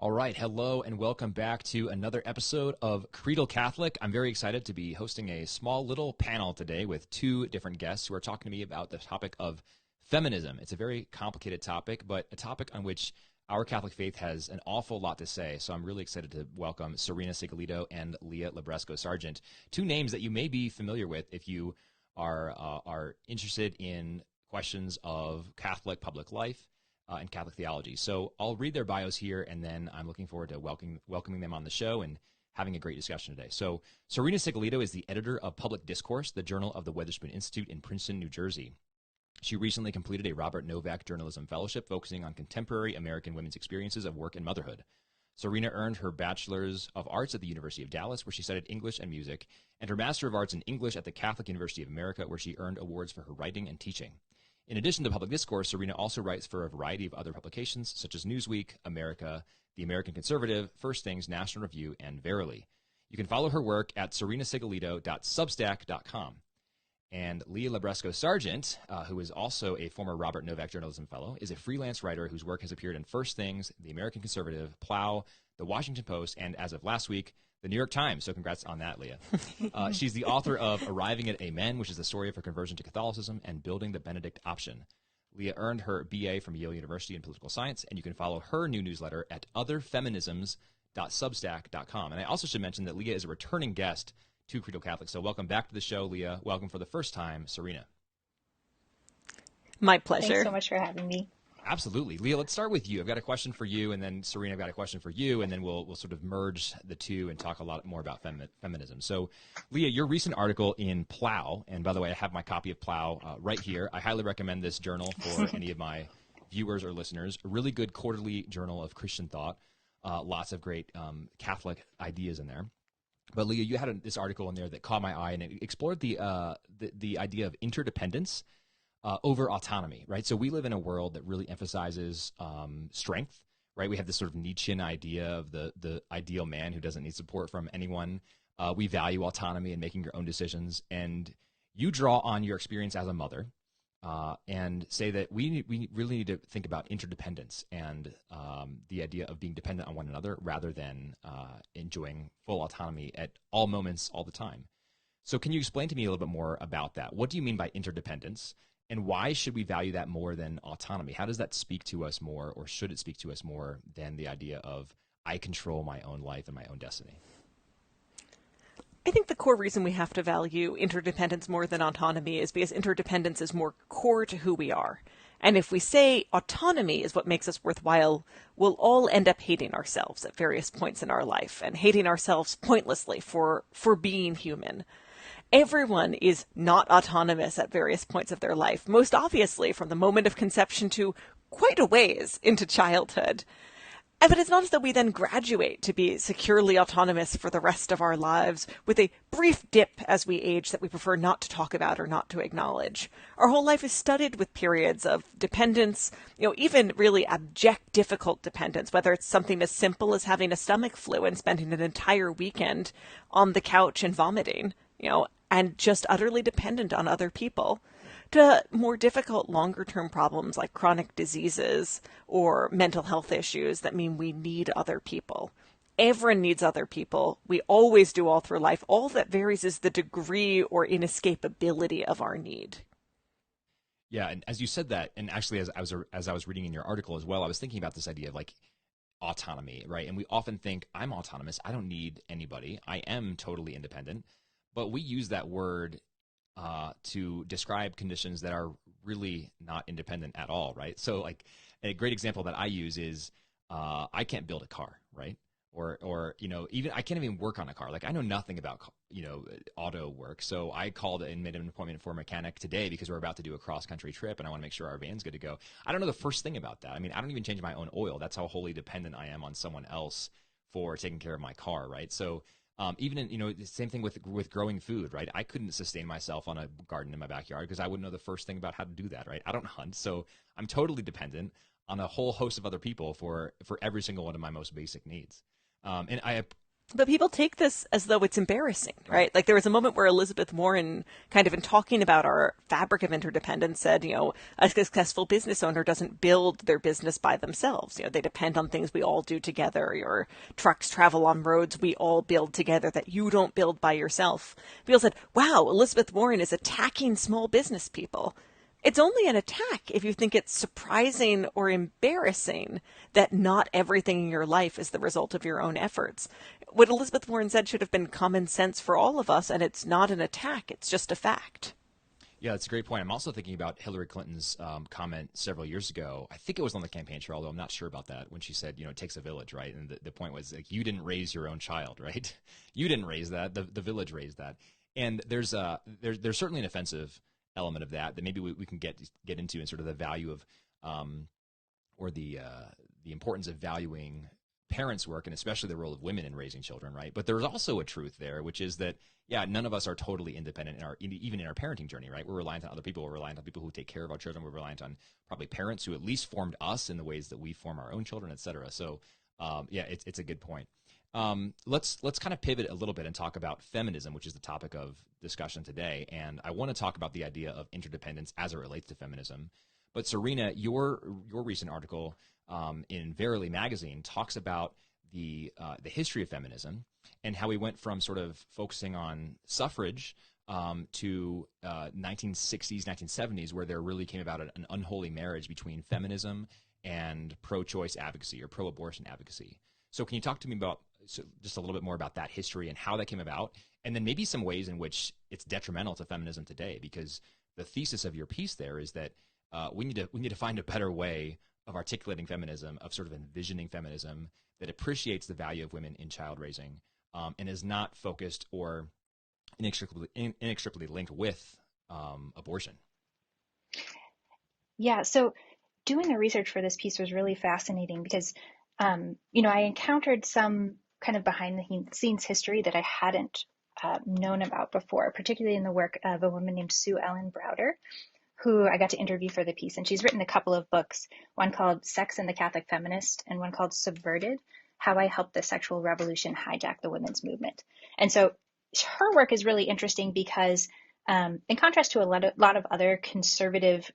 All right, hello and welcome back to another episode of Creedal Catholic. I'm very excited to be hosting a small little panel today with two different guests who are talking to me about the topic of feminism. It's a very complicated topic, but a topic on which our Catholic faith has an awful lot to say. So I'm really excited to welcome Serena Sigillito and Leah Libresco Sargeant, two names that you may be familiar with if you are interested in questions of Catholic public life and Catholic theology. So I'll read their bios here, and then I'm looking forward to welcoming them on the show and having a great discussion today. So Serena Sigillito is the editor of Public Discourse, the journal of the Witherspoon Institute in Princeton, New Jersey. She recently completed a Robert Novak Journalism Fellowship focusing on contemporary American women's experiences of work and motherhood. Serena earned her Bachelor's of Arts at the University of Dallas, where she studied English and music, and her Master of Arts in English at the Catholic University of America, where she earned awards for her writing and teaching. In addition to Public Discourse, Serena also writes for a variety of other publications, such as Newsweek, America, The American Conservative, First Things, National Review, and Verily. You can follow her work at serenasigillito.substack.com. And Leah Libresco Sargeant, who is also a former Robert Novak Journalism Fellow, is a freelance writer whose work has appeared in First Things, The American Conservative, Plow, The Washington Post, and as of last week, The New York Times. So congrats on that, Leah. She's the author of Arriving at Amen, which is the story of her conversion to Catholicism, and Building the Benedict Option. Leah earned her BA from Yale University in political science, and you can follow her new newsletter at otherfeminisms.substack.com. And I also should mention that Leah is a returning guest to Creedal Catholic. So welcome back to the show, Leah. Welcome for the first time, Serena. My pleasure. Thanks so much for having me. Absolutely. Leah, let's start with you. I've got a question for you, and then Serena, I've got a question for you, and then we'll sort of merge the two and talk a lot more about feminism. So, Leah, your recent article in Plow, and by the way, I have my copy of Plow right here. I highly recommend this journal for any of my viewers or listeners. A really good quarterly journal of Christian thought. Lots of great Catholic ideas in there. But Leah, you had this article in there that caught my eye, and it explored the idea of interdependence over autonomy, right? So we live in a world that really emphasizes strength, right? We have this sort of Nietzschean idea of the ideal man who doesn't need support from anyone. We value autonomy and making your own decisions. And you draw on your experience as a mother and say that we really need to think about interdependence and the idea of being dependent on one another rather than enjoying full autonomy at all moments all the time. So can you explain to me a little bit more about that? What do you mean by interdependence? And why should we value that more than autonomy? How does that speak to us more, or should it speak to us more than the idea of I control my own life and my own destiny? I think the core reason we have to value interdependence more than autonomy is because interdependence is more core to who we are. And if we say autonomy is what makes us worthwhile, we'll all end up hating ourselves at various points in our life and hating ourselves pointlessly for being human. Everyone is not autonomous at various points of their life, most obviously from the moment of conception to quite a ways into childhood. But it's not as though we then graduate to be securely autonomous for the rest of our lives with a brief dip as we age that we prefer not to talk about or not to acknowledge. Our whole life is studded with periods of dependence, even really abject, difficult dependence, whether it's something as simple as having a stomach flu and spending an entire weekend on the couch and vomiting, and just utterly dependent on other people, to more difficult longer-term problems like chronic diseases or mental health issues that mean we need other people. Everyone needs other people. We always do all through life. All that varies is the degree or inescapability of our need. Yeah, and as you said that, and actually as I was reading in your article as well, I was thinking about this idea of like autonomy, right? And we often think, I'm autonomous, I don't need anybody, I am totally independent. But we use that word to describe conditions that are really not independent at all, right? So like a great example that I use is I can't build a car, right? Or even I can't even work on a car. Like I know nothing about auto work. So I called and made an appointment for a mechanic today because we're about to do a cross-country trip and I want to make sure our van's good to go. I don't know the first thing about that. I mean, I don't even change my own oil. That's how wholly dependent I am on someone else for taking care of my car, right? So even in, the same thing with growing food, right? I couldn't sustain myself on a garden in my backyard because I wouldn't know the first thing about how to do that, right? I don't hunt, so I'm totally dependent on a whole host of other people for every single one of my most basic needs. And I But people take this as though it's embarrassing, right? Like there was a moment where Elizabeth Warren, kind of in talking about our fabric of interdependence, said, a successful business owner doesn't build their business by themselves. They depend on things we all do together. Your trucks travel on roads we all build together that you don't build by yourself. People said, wow, Elizabeth Warren is attacking small business people. It's only an attack if you think it's surprising or embarrassing that not everything in your life is the result of your own efforts. What Elizabeth Warren said should have been common sense for all of us, and it's not an attack. It's just a fact. Yeah, that's a great point. I'm also thinking about Hillary Clinton's comment several years ago. I think it was on the campaign trail, although I'm not sure about that, when she said, it takes a village, right? And the point was, like, you didn't raise your own child, right? You didn't raise that. The village raised that. And there's certainly an offensive element of that maybe we can get into, and sort of the value of or the importance of valuing parents' work, and especially the role of women in raising children, right? But there's also a truth there, which is that, none of us are totally independent even in our parenting journey, right? We're reliant on other people. We're reliant on people who take care of our children. We're reliant on probably parents who at least formed us in the ways that we form our own children, et cetera. So, it's a good point. Let's kind of pivot a little bit and talk about feminism, which is the topic of discussion today. And I want to talk about the idea of interdependence as it relates to feminism. But Serena, your recent article in Verily magazine talks about the history of feminism and how we went from sort of focusing on suffrage to 1960s, 1970s, where there really came about an unholy marriage between feminism and pro-choice advocacy or pro-abortion advocacy. So can you talk to me about just a little bit more about that history and how that came about, and then maybe some ways in which it's detrimental to feminism today? Because the thesis of your piece there is that we need to find a better way of articulating feminism, of sort of envisioning feminism that appreciates the value of women in child raising, and is not focused or inextricably linked with abortion. Yeah, so doing the research for this piece was really fascinating because, I encountered some kind of behind the scenes history that I hadn't known about before, particularly in the work of a woman named Sue Ellen Browder, who I got to interview for the piece. And she's written a couple of books, one called Sex and the Catholic Feminist and one called Subverted: How I Helped the Sexual Revolution Hijack the Women's Movement. And so her work is really interesting because in contrast to a lot of other conservative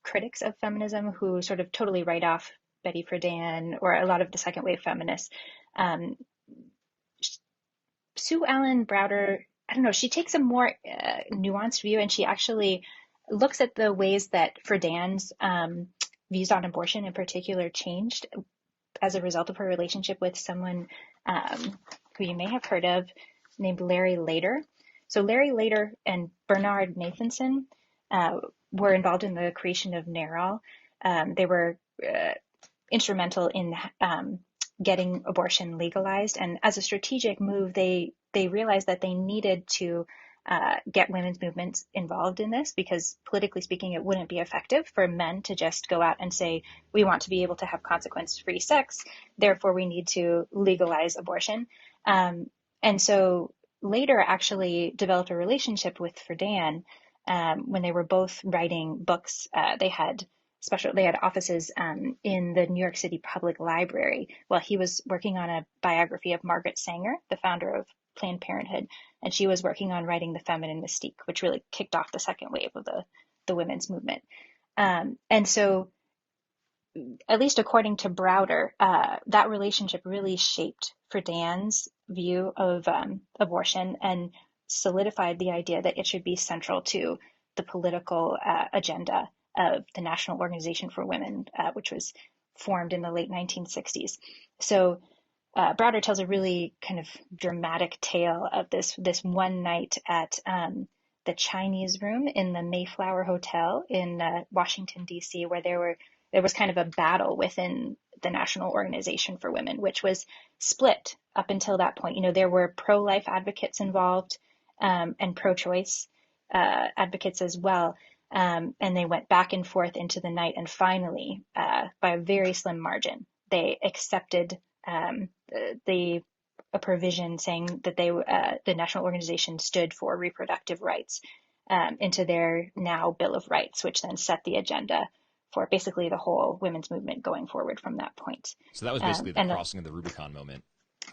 critics of feminism who sort of totally write off Betty Friedan or a lot of the second wave feminists, Sue Ellen Browder, I don't know, she takes a more nuanced view, and she actually looks at the ways that Friedan's views on abortion in particular changed as a result of her relationship with someone who you may have heard of named Larry Lader. So Larry Lader and Bernard Nathanson were involved in the creation of NARAL. They were instrumental in getting abortion legalized. And as a strategic move, they realized that they needed to get women's movements involved in this because, politically speaking, it wouldn't be effective for men to just go out and say, we want to be able to have consequence-free sex, therefore we need to legalize abortion. And so later actually developed a relationship with Friedan when they were both writing books. They had offices in the New York City Public Library while he was working on a biography of Margaret Sanger, the founder of Planned Parenthood, and she was working on writing The Feminine Mystique, which really kicked off the second wave of the women's movement. And so, at least according to Browder, that relationship really shaped Friedan's view of abortion and solidified the idea that it should be central to the political agenda of the National Organization for Women, which was formed in the late 1960s. So Browder tells a really kind of dramatic tale of this one night at the Chinese Room in the Mayflower Hotel in Washington, D.C., where there was kind of a battle within the National Organization for Women, which was split up until that point. There were pro-life advocates involved and pro-choice advocates as well. And they went back and forth into the night. And finally, by a very slim margin, they accepted a provision saying that the National Organization stood for reproductive rights into their now Bill of Rights, which then set the agenda for basically the whole women's movement going forward from that point. So that was basically the crossing of the Rubicon moment.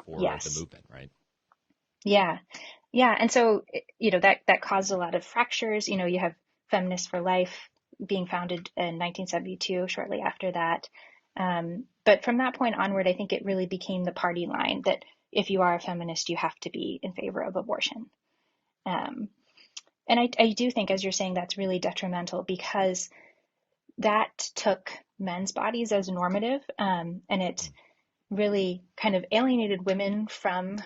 for Yes. the movement, right? Yeah. Yeah. And so, that caused a lot of fractures. You have Feminists for Life being founded in 1972, shortly after that. But from that point onward, I think it really became the party line that if you are a feminist, you have to be in favor of abortion. And I do think, as you're saying, that's really detrimental because that took men's bodies as normative, and it really kind of alienated women from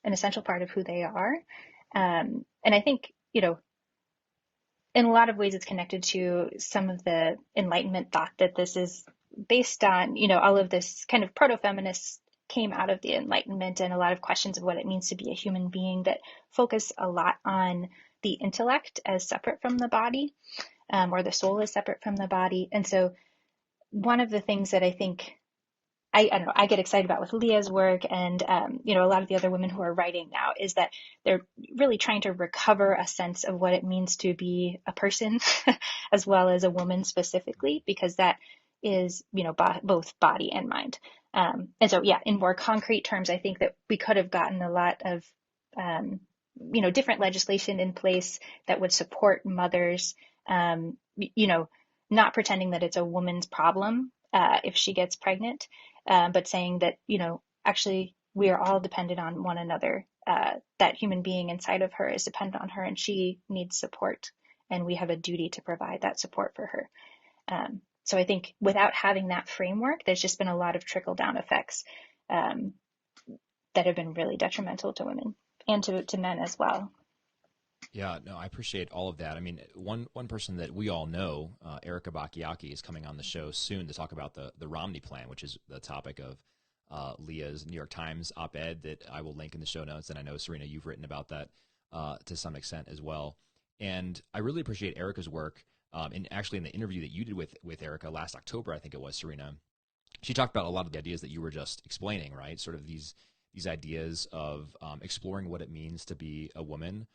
an essential part of who they are. And I think, in a lot of ways, it's connected to some of the Enlightenment thought that this is based on, all of this kind of proto-feminists came out of the Enlightenment, and a lot of questions of what it means to be a human being that focus a lot on the intellect as separate from the body, or the soul as separate from the body. And so one of the things that I think I don't know, I get excited about with Leah's work and, a lot of the other women who are writing now is that they're really trying to recover a sense of what it means to be a person as well as a woman specifically, because that is, both body and mind. And so, yeah, in more concrete terms, I think that we could have gotten a lot of, different legislation in place that would support mothers, not pretending that it's a woman's problem if she gets pregnant. But saying that, actually we are all dependent on one another. That human being inside of her is dependent on her and she needs support. And we have a duty to provide that support for her. So I think without having that framework, there's just been a lot of trickle down effects that have been really detrimental to women and to men as well. Yeah, no, I appreciate all of that. I mean, one person that we all know, Erica Bacchiacchi, is coming on the show soon to talk about the Romney Plan, which is the topic of Leah's New York Times op-ed that I will link in the show notes. And I know, Serena, you've written about that to some extent as well. And I really appreciate Erica's work. And actually, in the interview that you did with Erica last October, I think it was, Serena, she talked about a lot of the ideas that you were just explaining, right? Sort of these ideas of exploring what it means to be a woman.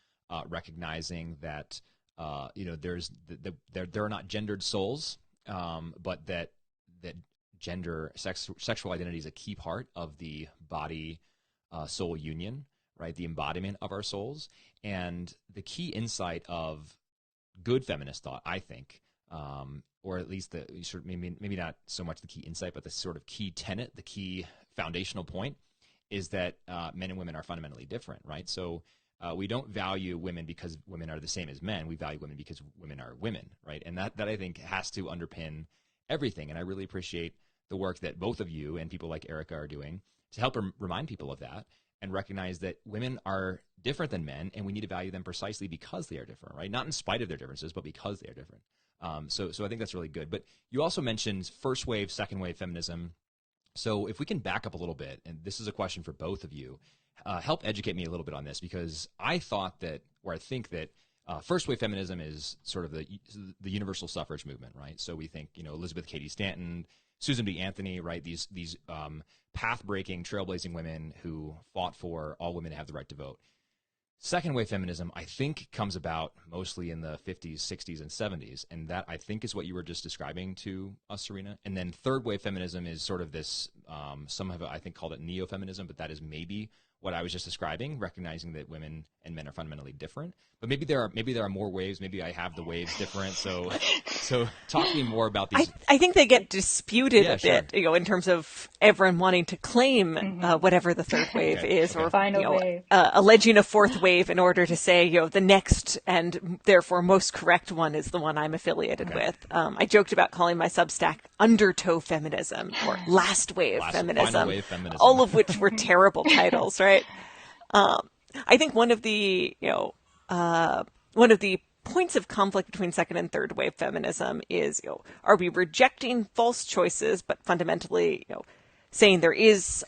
Recognizing that there are not gendered souls, but that sexual identity is a key part of the body soul union, right? The embodiment of our souls, and the key insight of good feminist thought, I think, or at least the sort of maybe not so much the key insight, but the sort of key tenet, the key foundational point, is that men and women are fundamentally different, right? So. We don't value women because women are the same as men. We value women because women are women, right? And that I think has to underpin everything. And I really appreciate the work that both of you and people like Erica are doing to help remind people of that and recognize that women are different than men, and we need to value them precisely because they are different, right? Not in spite of their differences, but because they are different. So I think that's really good. But you also mentioned first wave, second wave feminism. So if we can back up a little bit, and this is a question for both of you, help educate me a little bit on this, because I think that first wave feminism is sort of the universal suffrage movement, right? So we think, Elizabeth Cady Stanton, Susan B. Anthony, right? These path-breaking, trailblazing women who fought for all women to have the right to vote. Second wave feminism, I think, comes about mostly in the 50s, 60s, and 70s, and that, I think, is what you were just describing to us, Serena. And then third wave feminism is sort of this, some have, I think, called it neo-feminism, but that is maybe what I was just describing, recognizing that women and men are fundamentally different. But maybe there are more waves. Maybe I have the waves different. So talk to me more about these. I think they get disputed a bit, sure. In terms of everyone wanting to claim whatever the third wave is, or wave. Alleging a fourth wave in order to say, the next and therefore most correct one is the one I'm affiliated with. I joked about calling my Substack Undertow Feminism or Last Wave Feminism, Final Wave Feminism, all of which were terrible titles, right? I think one of the points of conflict between second and third wave feminism is, are we rejecting false choices, but fundamentally, saying there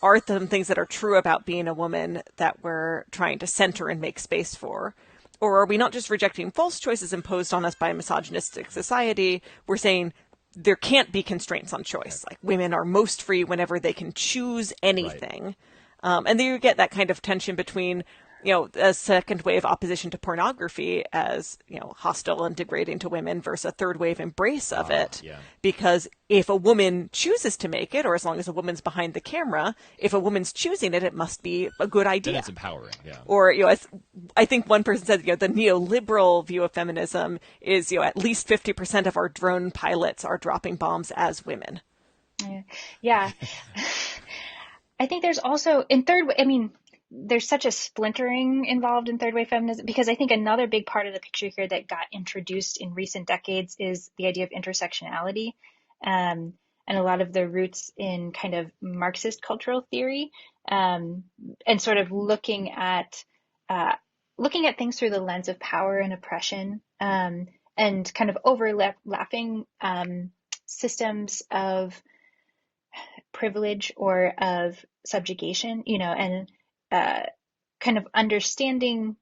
are some things that are true about being a woman that we're trying to center and make space for? Or are we not just rejecting false choices imposed on us by a misogynistic society? We're saying there can't be constraints on choice. Like, women are most free whenever they can choose anything. Right. And then you get that kind of tension between a second wave opposition to pornography as, hostile and degrading to women versus a third wave embrace of it. Yeah. Because if a woman chooses to make it, or as long as a woman's behind the camera, if a woman's choosing it, it must be a good idea. Then it's empowering, yeah. Or, I think one person said, the neoliberal view of feminism is, at least 50% of our drone pilots are dropping bombs as women. Yeah. I think there's also, there's such a splintering involved in third wave feminism, because I think another big part of the picture here that got introduced in recent decades is the idea of intersectionality, and a lot of the roots in kind of Marxist cultural theory, and sort of looking at things through the lens of power and oppression, and kind of overlapping systems of privilege or of subjugation, and kind of understanding,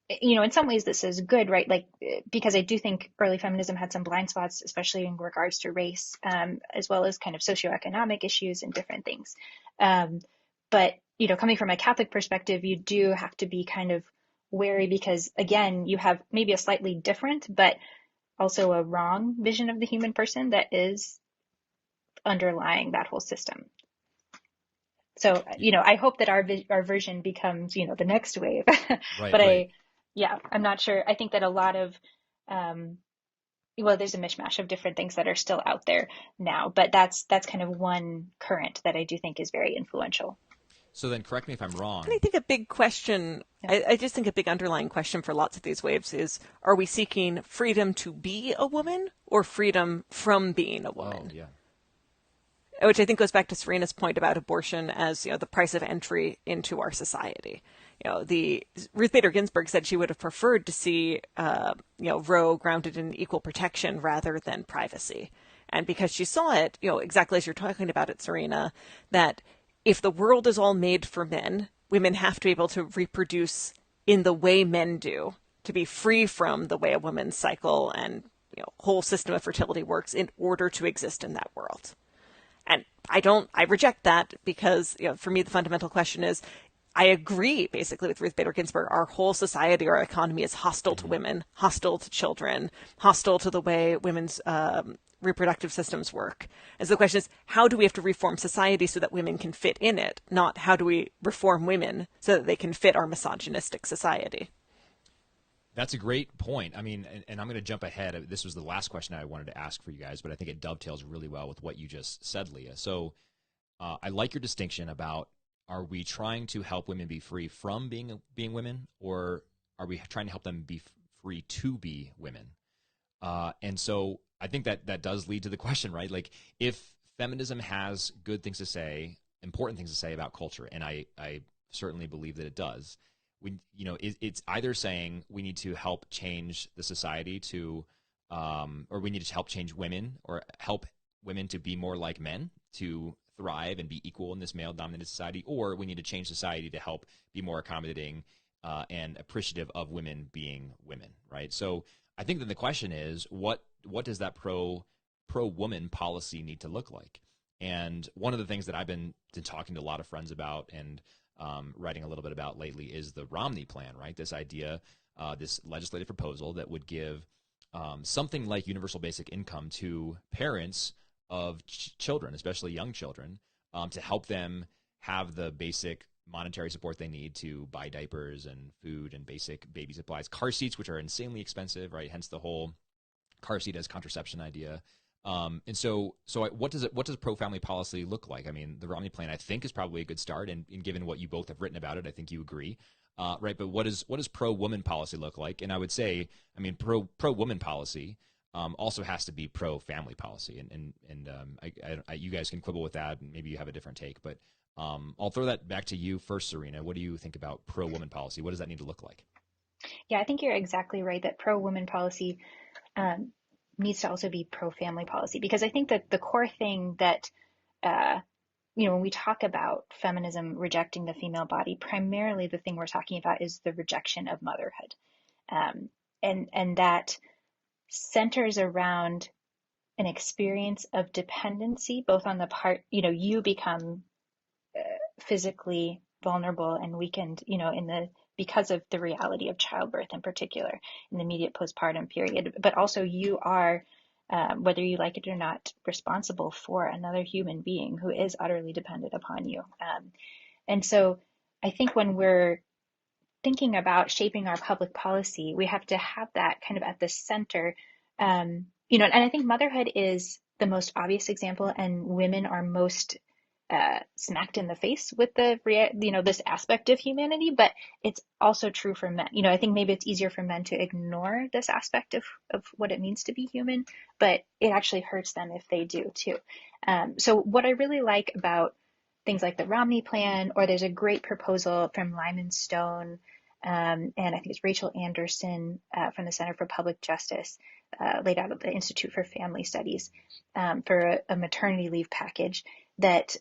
in some ways this is good, right? Like, because I do think early feminism had some blind spots, especially in regards to race, as well as kind of socioeconomic issues and different things. But, coming from a Catholic perspective, you do have to be kind of wary, because again, you have maybe a slightly different, but also a wrong vision of the human person that is underlying that whole system. So, I hope that our version becomes, the next wave. Right, But right. I'm not sure. I think that a lot of, there's a mishmash of different things that are still out there now, but that's kind of one current that I do think is very influential. So then correct me if I'm wrong. And I think a big question, I just think a big underlying question for lots of these waves is, are we seeking freedom to be a woman or freedom from being a woman? Oh, yeah. Which I think goes back to Serena's point about abortion as, the price of entry into our society. Ruth Bader Ginsburg said she would have preferred to see, Roe grounded in equal protection rather than privacy. And because she saw it, exactly as you're talking about it, Serena, that if the world is all made for men, women have to be able to reproduce in the way men do, to be free from the way a woman's cycle and, whole system of fertility works in order to exist in that world. And I reject that, because, for me, the fundamental question is, I agree basically with Ruth Bader Ginsburg. Our whole society, our economy is hostile to women, hostile to children, hostile to the way women's reproductive systems work. And so the question is, how do we have to reform society so that women can fit in it? Not how do we reform women so that they can fit our misogynistic society? That's a great point. I mean, and I'm going to jump ahead. This was the last question I wanted to ask for you guys, but I think it dovetails really well with what you just said, Leah. So I like your distinction about, are we trying to help women be free from being women, or are we trying to help them be free to be women? And so I think that does lead to the question, right? Like, if feminism has good things to say, important things to say about culture, and I certainly believe that it does, it's either saying we need to help change the society to, or we need to help change women, or help women to be more like men, to thrive and be equal in this male-dominated society, or we need to change society to help be more accommodating and appreciative of women being women, right? So I think that the question is, what does that pro-woman policy need to look like? And one of the things that I've been talking to a lot of friends about and writing a little bit about lately is the Romney plan, right? This idea, this legislative proposal that would give something like universal basic income to parents of children, especially young children, to help them have the basic monetary support they need to buy diapers and food and basic baby supplies, car seats, which are insanely expensive, right? Hence the whole car seat as contraception idea. And so what does pro-family policy look like? I mean, the Romney plan, I think, is probably a good start, and given what you both have written about it, I think you agree, right? But what does pro-woman policy look like? And I would say, I mean, pro-woman policy also has to be pro-family policy, and you guys can quibble with that, and maybe you have a different take, but I'll throw that back to you first, Serena. What do you think about pro-woman policy? What does that need to look like? Yeah, I think you're exactly right that pro-woman policy needs to also be pro-family policy, because I think that the core thing that, when we talk about feminism rejecting the female body, primarily the thing we're talking about is the rejection of motherhood. And that centers around an experience of dependency, both on the part, you become physically vulnerable and weakened, in the because of the reality of childbirth in particular in the immediate postpartum period. But also you are, whether you like it or not, responsible for another human being who is utterly dependent upon you. And so I think when we're thinking about shaping our public policy, we have to have that kind of at the center. And I think motherhood is the most obvious example, and women are most smacked in the face with this aspect of humanity, but it's also true for men. I think maybe it's easier for men to ignore this aspect of what it means to be human, but it actually hurts them if they do too. So what I really like about things like the Romney Plan, or there's a great proposal from Lyman Stone, and I think it's Rachel Anderson from the Center for Public Justice, laid out at the Institute for Family Studies, for a maternity leave package that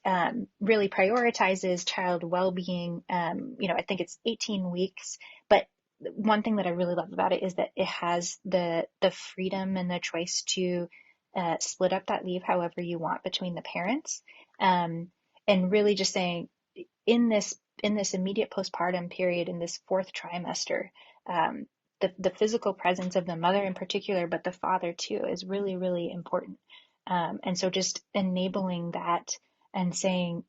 really prioritizes child well-being. I think it's 18 weeks, but one thing that I really love about it is that it has the freedom and the choice to split up that leave however you want between the parents, and really just saying in this immediate postpartum period, in this fourth trimester, the physical presence of the mother in particular, but the father too, is really, really important. And so just enabling that and saying,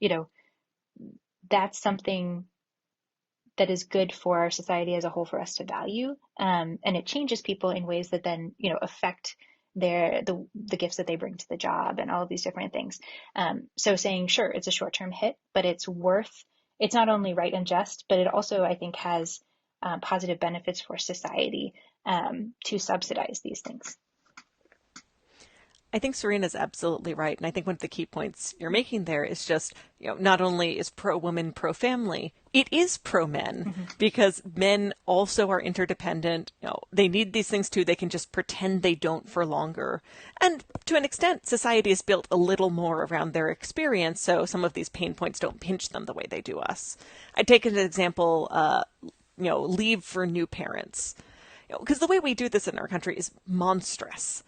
that's something that is good for our society as a whole for us to value. And it changes people in ways that then, affect the gifts that they bring to the job and all of these different things. So saying, sure, it's a short-term hit, but it's not only right and just, but it also, I think, has positive benefits for society to subsidize these things. I think Serena's absolutely right. And I think one of the key points you're making there is just, not only is pro-woman, pro-family, it is pro-men, because men also are interdependent. They need these things too. They can just pretend they don't for longer. And to an extent, society is built a little more around their experience, so some of these pain points don't pinch them the way they do us. I take an example, leave for new parents. Because the way we do this in our country is monstrous.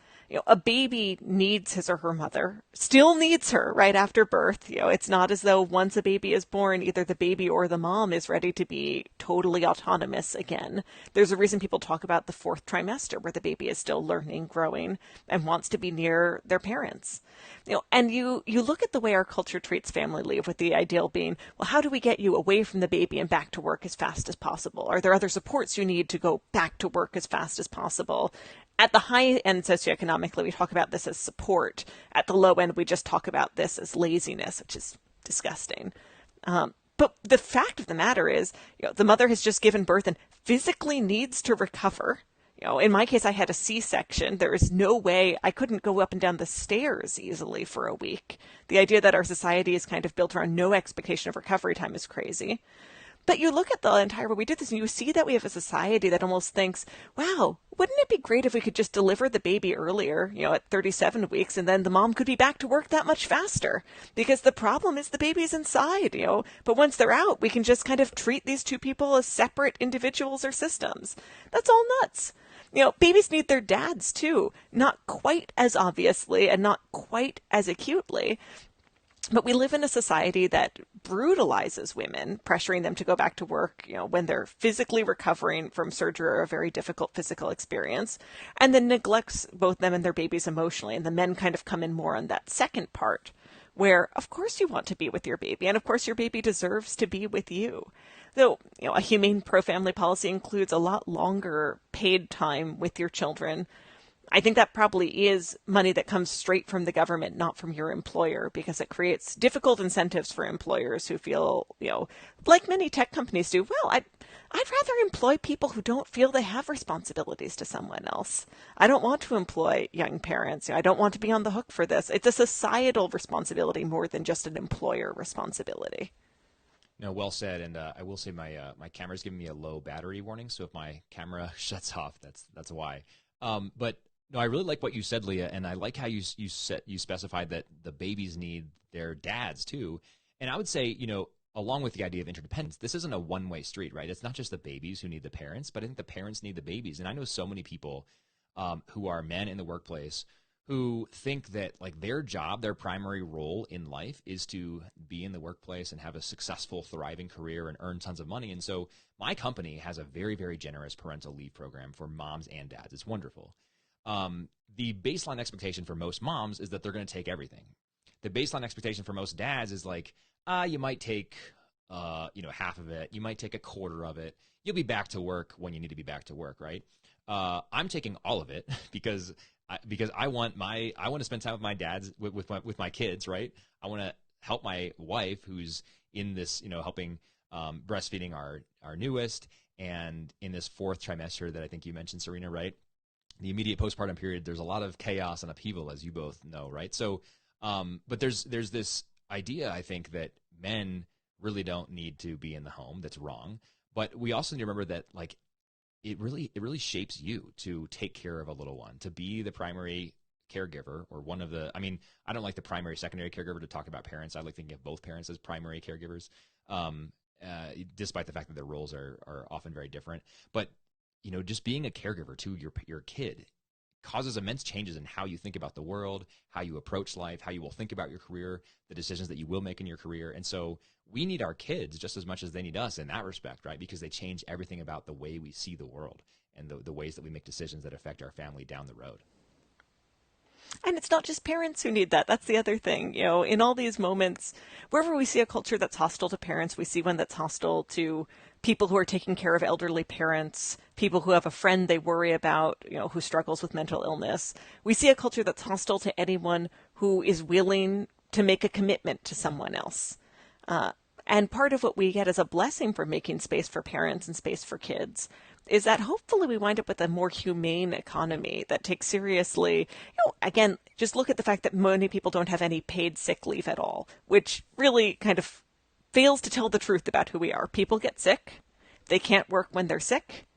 A baby needs his or her mother, still needs her right after birth. It's not as though once a baby is born, either the baby or the mom is ready to be totally autonomous again. There's a reason people talk about the fourth trimester, where the baby is still learning, growing, and wants to be near their parents. And you look at the way our culture treats family leave, with the ideal being, well, how do we get you away from the baby and back to work as fast as possible? Are there other supports you need to go back to work as fast as possible? At the high end socioeconomically, we talk about this as support. At the low end, we just talk about this as laziness, which is disgusting. But the fact of the matter is, the mother has just given birth and physically needs to recover. In my case, I had a C-section. There is no way I couldn't go up and down the stairs easily for a week. The idea that our society is kind of built around no expectation of recovery time is crazy. But you look at the entire way we did this, and you see that we have a society that almost thinks, wow, wouldn't it be great if we could just deliver the baby earlier, at 37 weeks, and then the mom could be back to work that much faster? Because the problem is the baby's inside, but once they're out, we can just kind of treat these two people as separate individuals or systems. That's all nuts. Babies need their dads too, not quite as obviously and not quite as acutely. But we live in a society that brutalizes women, pressuring them to go back to work, when they're physically recovering from surgery or a very difficult physical experience, and then neglects both them and their babies emotionally. And the men kind of come in more on that second part, where of course you want to be with your baby, and of course your baby deserves to be with you. Though, a humane pro-family policy includes a lot longer paid time with your children. I think that probably is money that comes straight from the government, not from your employer, because it creates difficult incentives for employers who feel, like many tech companies do, well, I'd rather employ people who don't feel they have responsibilities to someone else. I don't want to employ young parents. I don't want to be on the hook for this. It's a societal responsibility more than just an employer responsibility. No, well said. And I will say my camera's giving me a low battery warning, so if my camera shuts off, that's why. But no, I really like what you said, Leah, and I like how you specified that the babies need their dads too. And I would say, along with the idea of interdependence, this isn't a one-way street, right? It's not just the babies who need the parents, but I think the parents need the babies. And I know so many people who are men in the workplace who think that like their job, their primary role in life is to be in the workplace and have a successful, thriving career and earn tons of money. And so my company has a very, very generous parental leave program for moms and dads. It's wonderful. The baseline expectation for most moms is that they're going to take everything. The baseline expectation for most dads is like, you might take, half of it. You might take a quarter of it. You'll be back to work when you need to be back to work, right? I'm taking all of it because I want to spend time with my dads, with my kids, right? I want to help my wife who's in this, helping breastfeeding our newest, and in this fourth trimester that I think you mentioned, Serena, right? The immediate postpartum period, there's a lot of chaos and upheaval, as you both know, right? So, but there's this idea, I think, that men really don't need to be in the home. That's wrong. But we also need to remember that, like, it really shapes you to take care of a little one, to be the primary caregiver, or one of the, I don't like the primary, secondary caregiver to talk about parents. I like thinking of both parents as primary caregivers, despite the fact that their roles are often very different. But, just being a caregiver to your kid causes immense changes in how you think about the world, how you approach life, how you will think about your career, the decisions that you will make in your career. And so we need our kids just as much as they need us in that respect, right? Because they change everything about the way we see the world and the ways that we make decisions that affect our family down the road. And it's not just parents who need that. That's the other thing. In all these moments, wherever we see a culture that's hostile to parents, we see one that's hostile to people who are taking care of elderly parents, people who have a friend they worry about, who struggles with mental illness. We see a culture that's hostile to anyone who is willing to make a commitment to someone else. And part of what we get as a blessing for making space for parents and space for kids is that hopefully we wind up with a more humane economy that takes seriously, again, just look at the fact that many people don't have any paid sick leave at all, which really kind of fails to tell the truth about who we are. People get sick. They can't work when they're sick.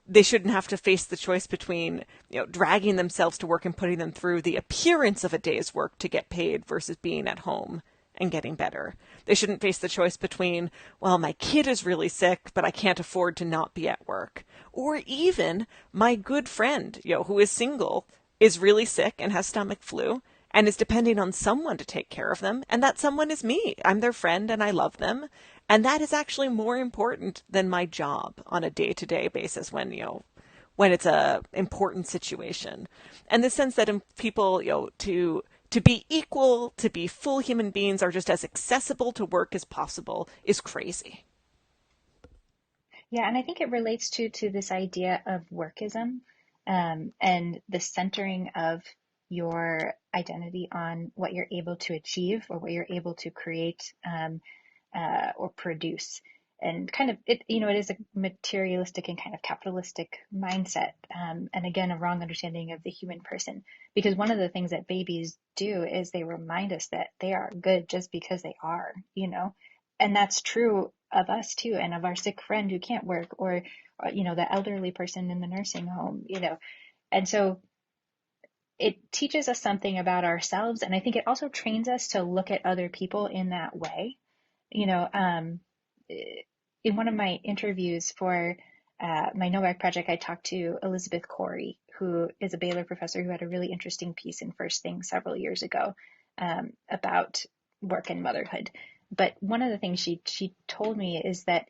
They shouldn't have to face the choice between, dragging themselves to work and putting them through the appearance of a day's work to get paid versus being at home and getting better. They shouldn't face the choice between, well, my kid is really sick, but I can't afford to not be at work. Or even my good friend, who is single, is really sick and has stomach flu and is depending on someone to take care of them. And that someone is me. I'm their friend and I love them. And that is actually more important than my job on a day-to-day basis when it's a important situation. And the sense that people, to be equal, to be full human beings, are just as accessible to work as possible is crazy. Yeah, and I think it relates to this idea of workism, and the centering of your identity on what you're able to achieve or what you're able to create or produce. And kind of it is a materialistic and kind of capitalistic mindset, and again, a wrong understanding of the human person. Because one of the things that babies do is they remind us that they are good just because they are, and that's true of us too, and of our sick friend who can't work, or the elderly person in the nursing home, and so it teaches us something about ourselves, and I think it also trains us to look at other people in that way. In one of my interviews for my Novak project, I talked to Elizabeth Corey, who is a Baylor professor who had a really interesting piece in First Thing several years ago about work and motherhood. But one of the things she told me is that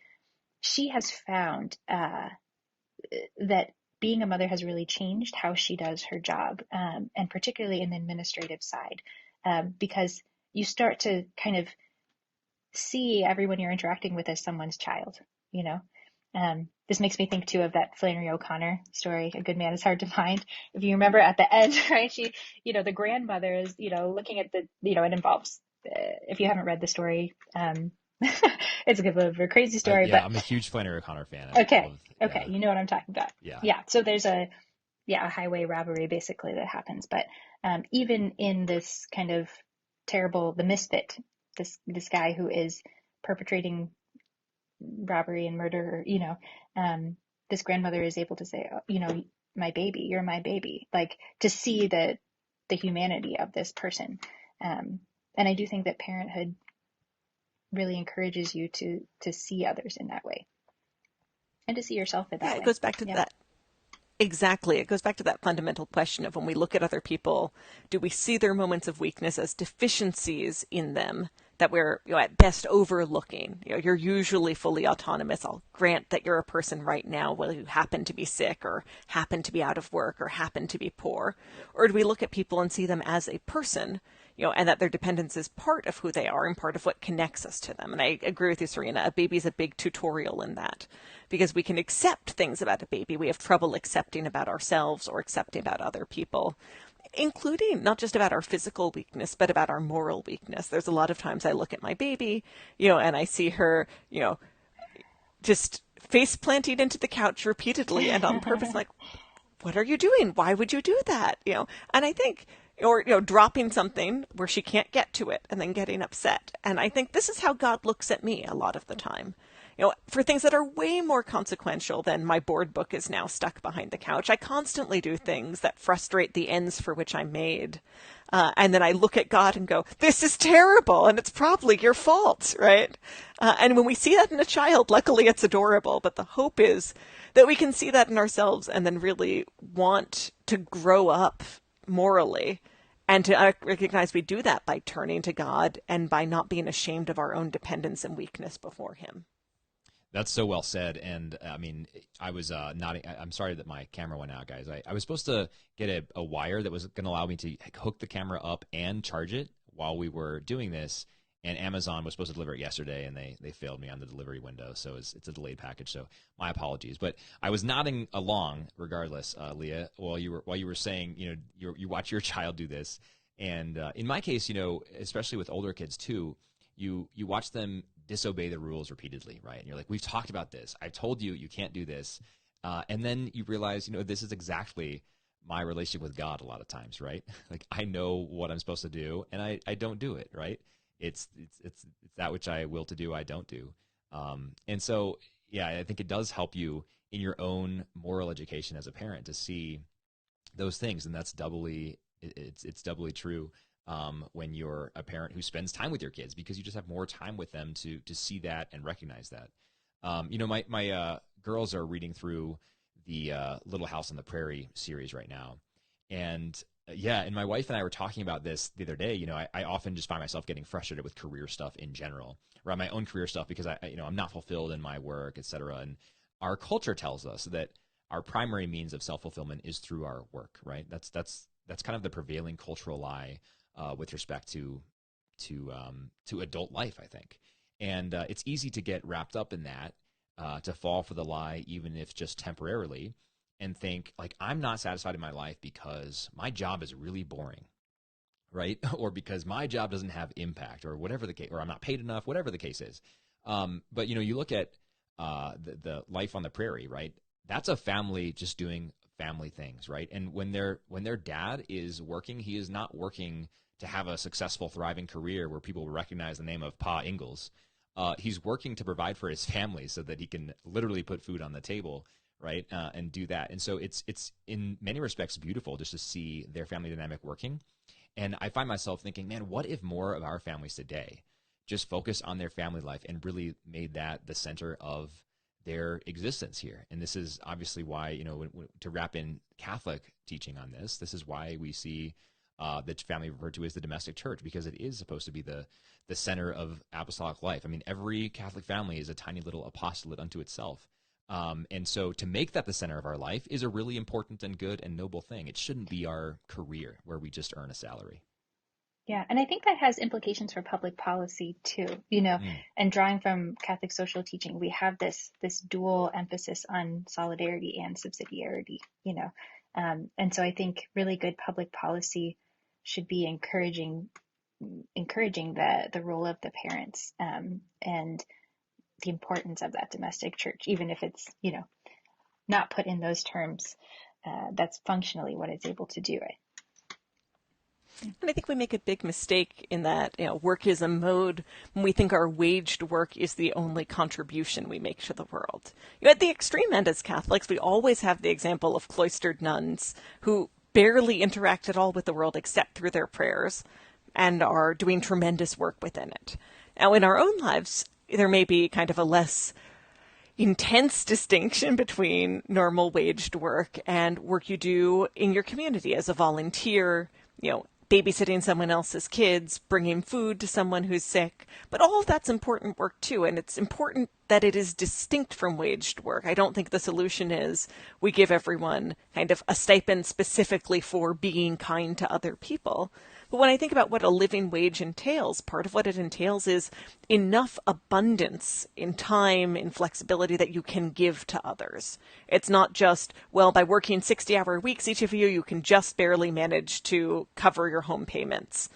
she has found that being a mother has really changed how she does her job, and particularly in the administrative side, because you start to kind of see everyone you're interacting with as someone's child, This makes me think too of that Flannery O'Connor story, A Good Man is Hard to Find. If you remember at the end, right, she, the grandmother is, looking at the, it involves, if you haven't read the story, it's a bit of a crazy story. Yeah, but I'm a huge Flannery O'Connor fan. Okay, you know what I'm talking about. Yeah. So there's a highway robbery basically that happens. But even in this kind of terrible, the misfit, this guy who is perpetrating robbery and murder, this grandmother is able to say, my baby, you're my baby, like to see the humanity of this person. And I do think that parenthood really encourages you to see others in that way and to see yourself in that way. It goes back to that. Exactly. It goes back to that fundamental question of when we look at other people, do we see their moments of weakness as deficiencies in them that we're at best overlooking? You're usually fully autonomous. I'll grant that you're a person right now, whether you happen to be sick or happen to be out of work or happen to be poor. Or do we look at people and see them as a person, and that their dependence is part of who they are and part of what connects us to them? And I agree with you, Serena. A baby is a big tutorial in that, because we can accept things about a baby we have trouble accepting about ourselves or accepting about other people, including not just about our physical weakness, but about our moral weakness. There's a lot of times I look at my baby, and I see her, just face planted into the couch repeatedly and on purpose, like, what are you doing? Why would you do that? And I think, or, dropping something where she can't get to it and then getting upset. And I think this is how God looks at me a lot of the time. For things that are way more consequential than my board book is now stuck behind the couch. I constantly do things that frustrate the ends for which I'm made. And then I look at God and go, this is terrible, and it's probably your fault, right? And when we see that in a child, luckily it's adorable. But the hope is that we can see that in ourselves and then really want to grow up morally, and to recognize we do that by turning to God and by not being ashamed of our own dependence and weakness before Him. That's so well said. And I mean, I was nodding. I'm sorry that my camera went out, guys. I was supposed to get a wire that was going to allow me to hook the camera up and charge it while we were doing this. And Amazon was supposed to deliver it yesterday, and they failed me on the delivery window. So it's a delayed package. So my apologies. But I was nodding along, regardless, Leah, while you were saying, you watch your child do this. And in my case, especially with older kids too, you watch them disobey the rules repeatedly, right? And you're like, we've talked about this. I've told you can't do this. And then you realize, this is exactly my relationship with God a lot of times, right? Like, I know what I'm supposed to do, and I don't do it, right? It's that which I will to do, I don't do. And so, yeah, I think it does help you in your own moral education as a parent to see those things. And that's it's doubly true when you're a parent who spends time with your kids, because you just have more time with them to see that and recognize that. My girls are reading through the Little House on the Prairie series right now. And and my wife and I were talking about this the other day. I often just find myself getting frustrated with career stuff in general, around my own career stuff, because I'm not fulfilled in my work, et cetera. And our culture tells us that our primary means of self-fulfillment is through our work, right? That's kind of the prevailing cultural lie with respect to adult life, I think. And it's easy to get wrapped up in that, to fall for the lie, even if just temporarily, and think, like, I'm not satisfied in my life because my job is really boring, right? Or because my job doesn't have impact, or whatever the case, or I'm not paid enough, whatever the case is. But, you look at the life on the prairie, right? That's a family just doing family things, right? And when their dad is working, he is not working to have a successful, thriving career where people recognize the name of Pa Ingalls. He's working to provide for his family so that he can literally put food on the table, right? And do that. And so it's in many respects beautiful just to see their family dynamic working. And I find myself thinking, man, what if more of our families today just focus on their family life and really made that the center of their existence here? And this is obviously why, to wrap in Catholic teaching on this is why we see the family referred to as the domestic church, because it is supposed to be the center of apostolic life. I mean, every Catholic family is a tiny little apostolate unto itself. And so to make that the center of our life is a really important and good and noble thing. It shouldn't be our career where we just earn a salary. Yeah, and I think that has implications for public policy too, and drawing from Catholic social teaching, we have this dual emphasis on solidarity and subsidiarity, and so I think really good public policy should be encouraging the role of the parents, and the importance of that domestic church, even if it's, not put in those terms. That's functionally what it's able to do, right? And I think we make a big mistake in that, work is a mode when we think our waged work is the only contribution we make to the world. At the extreme end as Catholics, we always have the example of cloistered nuns who barely interact at all with the world except through their prayers and are doing tremendous work within it. Now, in our own lives, there may be kind of a less intense distinction between normal waged work and work you do in your community as a volunteer, babysitting someone else's kids, bringing food to someone who's sick. But all of that's important work too, and it's important that it is distinct from waged work. I don't think the solution is we give everyone kind of a stipend specifically for being kind to other people. But when I think about what a living wage entails, part of what it entails is enough abundance in time, in flexibility that you can give to others. It's not just, well, by working 60-hour weeks, each of you can just barely manage to cover your home payments.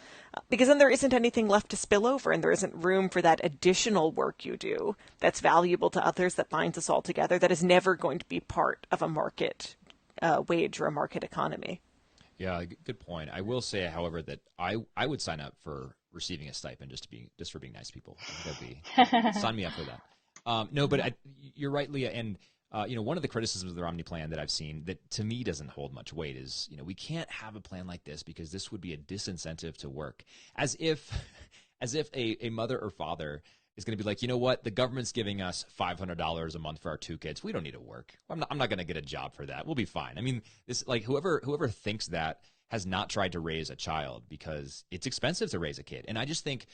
Because then there isn't anything left to spill over, and there isn't room for that additional work you do that's valuable to others, that binds us all together, that is never going to be part of a market wage or a market economy. Yeah, good point. I will say, however, that I would sign up for receiving a stipend just for being nice people. Sign me up for that. No, but you're right, Leah. And one of the criticisms of the Romney plan that I've seen that to me doesn't hold much weight is, we can't have a plan like this because this would be a disincentive to work. As if a mother or father is going to be like, you know what, the government's giving us $500 a month for our 2 kids. We don't need to work. I'm not going to get a job for that. We'll be fine. I mean, this, like, whoever thinks that has not tried to raise a child, because it's expensive to raise a kid. And I just think,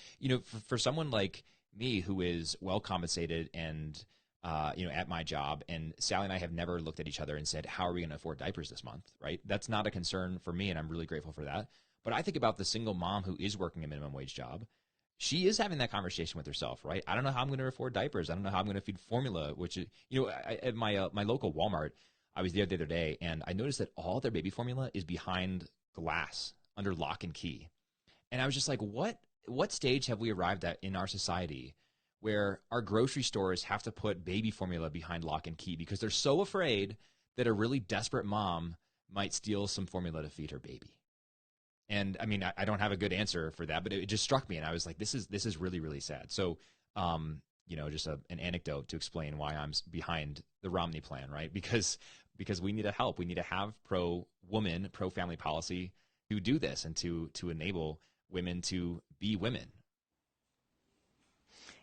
for someone like me who is well compensated and at my job, and Sally and I have never looked at each other and said, how are we going to afford diapers this month, right? That's not a concern for me, and I'm really grateful for that. But I think about the single mom who is working a minimum wage job. She is having that conversation with herself, right? I don't know how I'm going to afford diapers. I don't know how I'm going to feed formula, which is, at my local Walmart, I was there the other day, and I noticed that all their baby formula is behind glass under lock and key. And I was just like, what stage have we arrived at in our society where our grocery stores have to put baby formula behind lock and key because they're so afraid that a really desperate mom might steal some formula to feed her baby? And I mean, I don't have a good answer for that, but it just struck me, and I was like, this is really, really sad. So, just an anecdote to explain why I'm behind the Romney plan, right? Because we need to help. We need to have pro-woman, pro-family policy to do this and to enable women to be women.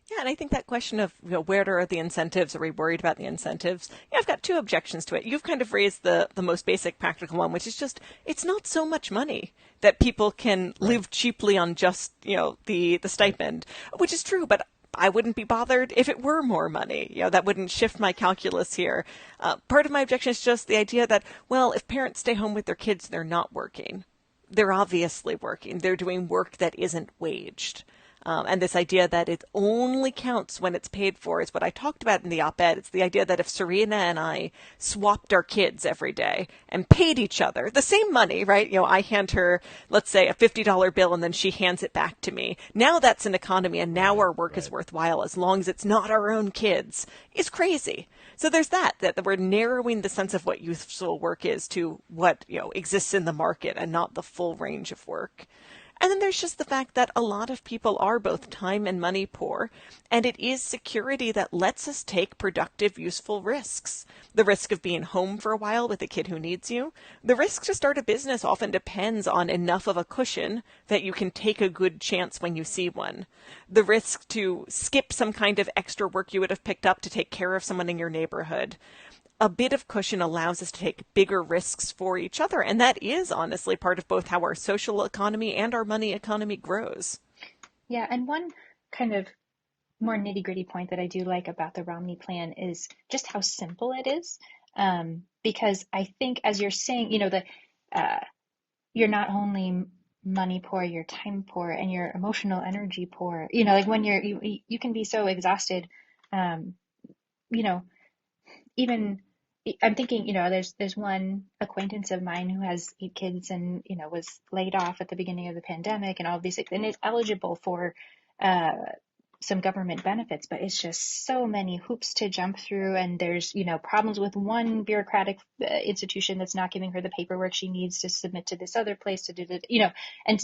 Yeah, and I think that question of where are the incentives? Are we worried about the incentives? I've got 2 objections to it. You've kind of raised the most basic practical one, which is just it's not so much money that people can live cheaply on just the stipend, which is true, but I wouldn't be bothered if it were more money. That wouldn't shift my calculus here. Part of my objection is just the idea that, well, if parents stay home with their kids, they're not working. They're obviously working. They're doing work that isn't waged. And this idea that it only counts when it's paid for is what I talked about in the op-ed. It's the idea that if Serena and I swapped our kids every day and paid each other the same money, right? I hand her, let's say, a $50 bill and then she hands it back to me. Now that's an economy, and now our work is worthwhile as long as it's not our own kids. It's crazy. So there's that we're narrowing the sense of what useful work is to what, exists in the market and not the full range of work. And then there's just the fact that a lot of people are both time and money poor, and it is security that lets us take productive, useful risks. The risk of being home for a while with a kid who needs you. The risk to start a business often depends on enough of a cushion that you can take a good chance when you see one. The risk to skip some kind of extra work you would have picked up to take care of someone in your neighborhood. A bit of cushion allows us to take bigger risks for each other. And that is honestly part of both how our social economy and our money economy grows. Yeah. And one kind of more nitty gritty point that I do like about the Romney plan is just how simple it is. Because I think, as you're saying, you're not only money poor, you're time poor, and you're emotional energy poor. When you can be so exhausted, even I'm thinking, there's one acquaintance of mine who has 8 kids and, was laid off at the beginning of the pandemic and all these things, and is eligible for some government benefits, but it's just so many hoops to jump through. And there's, problems with one bureaucratic institution that's not giving her the paperwork she needs to submit to this other place to do the, and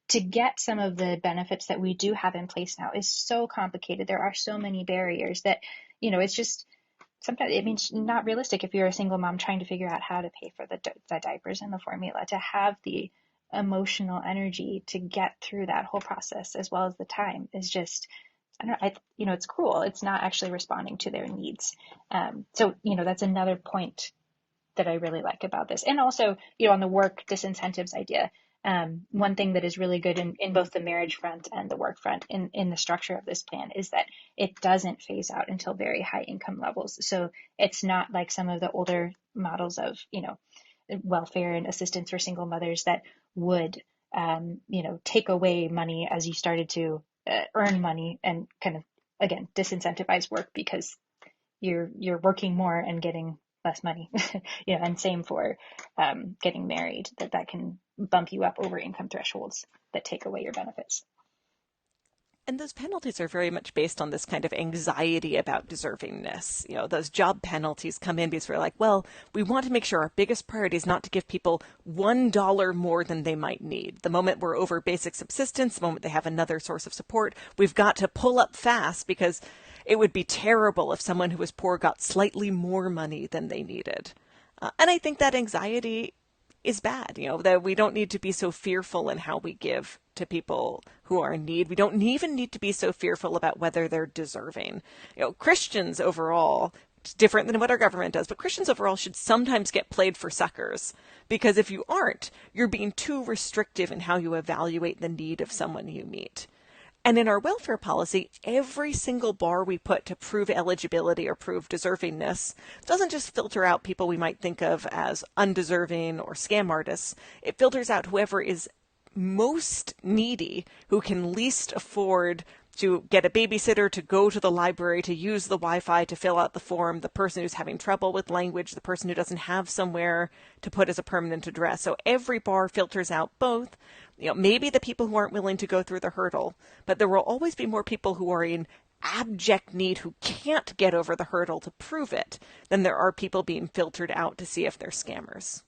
to get some of the benefits that we do have in place now is so complicated. There are so many barriers that, it's just, sometimes it means not realistic if you're a single mom trying to figure out how to pay for the diapers and the formula, to have the emotional energy to get through that whole process as well as the time is just I don't know, it's cruel. It's not actually responding to their needs. So, that's another point that I really like about this. And also, on the work disincentives idea, one thing that is really good in both the marriage front and the work front in the structure of this plan is that it doesn't phase out until very high income levels. So it's not like some of the older models of, welfare and assistance for single mothers that would, take away money as you started to earn money and kind of, again, disincentivize work because you're working more and getting less money, and same for getting married, that can bump you up over income thresholds that take away your benefits. And those penalties are very much based on this kind of anxiety about deservingness. Those job penalties come in because we're like, well, we want to make sure our biggest priority is not to give people $1 more than they might need. The moment we're over basic subsistence, the moment they have another source of support, we've got to pull up fast because it would be terrible if someone who was poor got slightly more money than they needed. And I think that anxiety is bad, that we don't need to be so fearful in how we give to people who are in need. We don't even need to be so fearful about whether they're deserving. Christians overall, it's different than what our government does, but Christians overall should sometimes get played for suckers, because if you aren't, you're being too restrictive in how you evaluate the need of someone you meet. And in our welfare policy, every single bar we put to prove eligibility or prove deservingness doesn't just filter out people we might think of as undeserving or scam artists. It filters out whoever is most needy, who can least afford to get a babysitter, to go to the library, to use the Wi-Fi, to fill out the form, the person who's having trouble with language, the person who doesn't have somewhere to put as a permanent address. So every bar filters out both. Maybe the people who aren't willing to go through the hurdle, but there will always be more people who are in abject need who can't get over the hurdle to prove it than there are people being filtered out to see if they're scammers.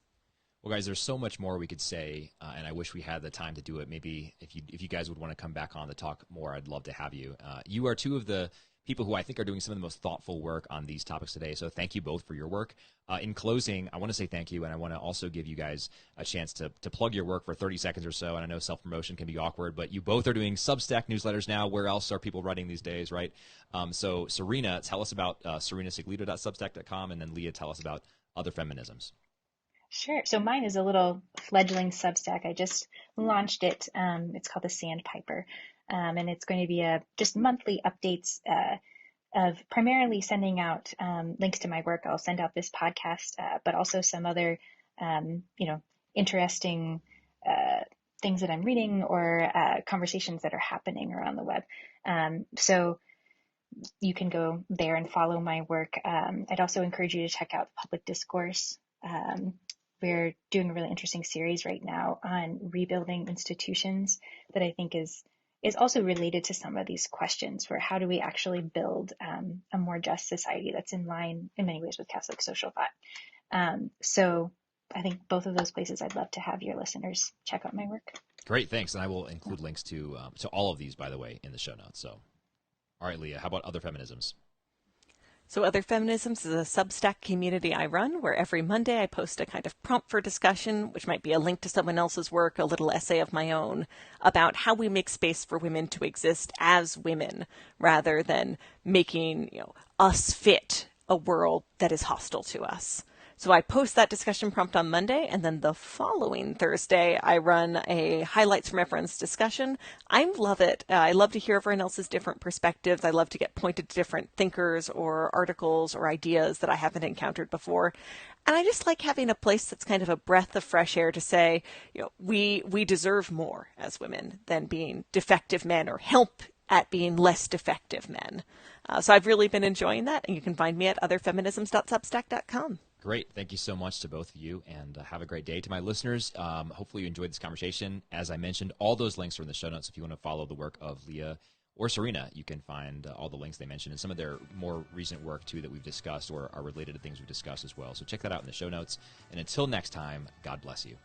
Well, guys, there's so much more we could say, and I wish we had the time to do it. Maybe if you guys would want to come back on to talk more, I'd love to have you. You are two of the people who I think are doing some of the most thoughtful work on these topics today, so thank you both for your work. In closing, I want to say thank you, and I want to also give you guys a chance to plug your work for 30 seconds or so, and I know self-promotion can be awkward, but you both are doing Substack newsletters now. Where else are people writing these days, right? So Serena, tell us about serenasigillito.substack.com, and then Leah, tell us about Other Feminisms. Sure. So mine is a little fledgling Substack. I just launched it. It's called the Sandpiper. And it's going to be just monthly updates of primarily sending out links to my work. I'll send out this podcast, but also some other, interesting things that I'm reading or conversations that are happening around the web. So you can go there and follow my work. I'd also encourage you to check out Public Discourse. We're doing a really interesting series right now on rebuilding institutions that I think is also related to some of these questions for how do we actually build a more just society that's in line in many ways with Catholic social thought. So I think both of those places I'd love to have your listeners check out my work. Great, thanks. And I will include links to all of these, by the way, in the show notes. So, all right, Leah, how about Other Feminisms? So Other Feminisms is a Substack community I run where every Monday I post a kind of prompt for discussion, which might be a link to someone else's work, a little essay of my own, about how we make space for women to exist as women rather than making us fit a world that is hostile to us. So I post that discussion prompt on Monday, and then the following Thursday, I run a highlights from everyone's discussion. I love it. I love to hear everyone else's different perspectives. I love to get pointed to different thinkers or articles or ideas that I haven't encountered before. And I just like having a place that's kind of a breath of fresh air to say, we deserve more as women than being defective men or help at being less defective men. So I've really been enjoying that, and you can find me at otherfeminisms.substack.com. Great. Thank you so much to both of you, and have a great day. To my listeners, hopefully you enjoyed this conversation. As I mentioned, all those links are in the show notes. If you want to follow the work of Leah or Serena, you can find all the links they mentioned and some of their more recent work, too, that we've discussed or are related to things we've discussed as well. So check that out in the show notes. And until next time, God bless you.